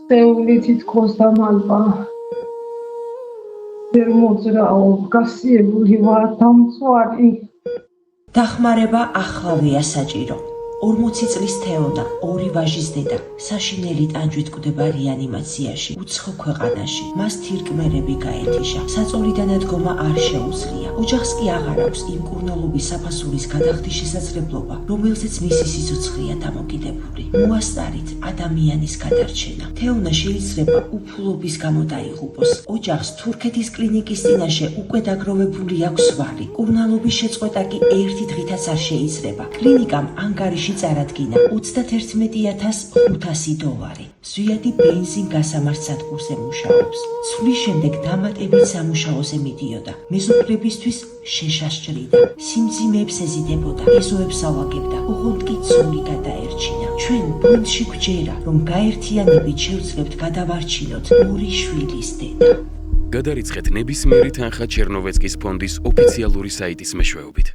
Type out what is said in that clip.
წეული თითქოს დამალვა. ვერ მოძრაო, გასიებული ვარ, დამწვარი. დახმარება ახლავეა საჭირო. 40 წლის თეონა, 2 ვაჟის დედა, საშინელი ტანჯვით კვდება რეანიმაციაში, უცხო ქვეყანაში. მას თირკმერები გაეთიშა. საწოლიდან ადგომა არ შეუძლია. ოჯახს კი აღარ აქვს იმ კურნალობის საფასურის გადახდის შესაძლებლობა, რომელზეც მისი სიცოცხლეა დამოკიდებული. მოასწარით ადამიანის გადარჩენა. თეონა შეიძლება უფულობის გამო დაიღუპოს. ოჯახს თურქეთის კლინიკის წინაშე უკვე დაგროვებული აქვს ვარი. კურნალობის შეწყვეტა კი ერთი დღითაც არ შეიძლება. კლინიკამ ანგარიში წარადგინა $31,500. ზვიადი ბენზინ გასამართ სადგურზე მუშაობს. ცვლის შემდეგ დამატებით სამუშაოზე მიდიოდა. მეზობლებისთვის შეშას ჭრიდა. სიმძიმეებს ეზიდებოდა, ეზოებს ავაგებდა. ოღონდ კი ცოლი გადაერჩინა. ჩვენ ბუნდში გვჯერა, რომ გაერთიანებით შევძლებთ გადავარჩინოთ 2 შვილის დედა. გადარიცხეთ ნებისმიერი თანხა ჩერნოვეცკის ფონდის ოფიციალური საიტის მეშვეობით.